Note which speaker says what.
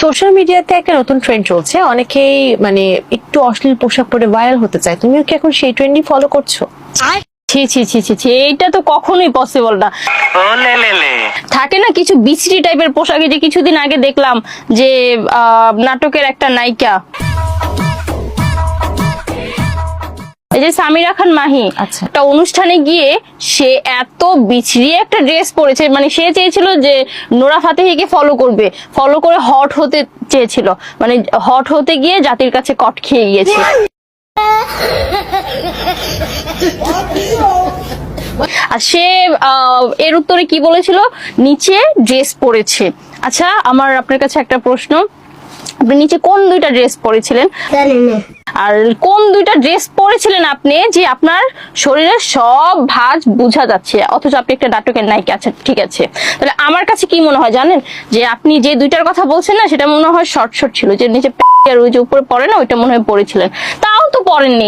Speaker 1: Social মিডিয়াতে একটা নতুন ট্রেন্ড চলছে, অনেকেই মানে একটু অশ্লীল পোশাক পরে ভাইরাল হতে চায়। তুমিও কি এখন সেই ট্রেন্ডই ফলো করছো?
Speaker 2: ছি ছি ছি ছি ছি, এইটা তো কখনোই পসিবল না। থাকে না কিছু বিচ্ছিরি টাইপের পোশাকে, যে কিছুদিন আগে দেখলাম যে নাটকের একটা নায়িকা, এই যে সামিরা খান মাহি,
Speaker 1: আচ্ছা।
Speaker 2: একটা অনুষ্ঠানে গিয়ে সে এত বিচ্ছিরি একটা ড্রেস পরেছে, মানে সে চেয়েছিল যে নোরা ফাতেহিকে ফলো করে হট হতে চেয়েছিল, মানে হট হতে গিয়ে জাতির কাছে কট খেয়ে গিয়েছে। আর সে এর উত্তরে কি বলেছিল, নিচে ড্রেস পরেছে। আচ্ছা, আমার আপনার কাছে একটা প্রশ্ন, আপনি নিচে কোন দুইটা ড্রেস পরেছিলেন? আর কোন দুইটা ড্রেস পরেছিলেন আপনি যে আপনার শরীরের সব ভাঁজ বোঝা যাচ্ছে, অথচ আপনি একটা নাটকের নায়িকা? আচ্ছা ঠিক আছে, তাহলে আমার কাছে কি মনে হয় জানেন, যে আপনি যে দুইটার কথা বলছেন না, সেটা মনে হয় শর্ট শর্ট ছিল, যে নিচে আর ওই যে উপরে পরে না, ওইটা মনে হয় পরেছিলেন, তাও তো পরেননি।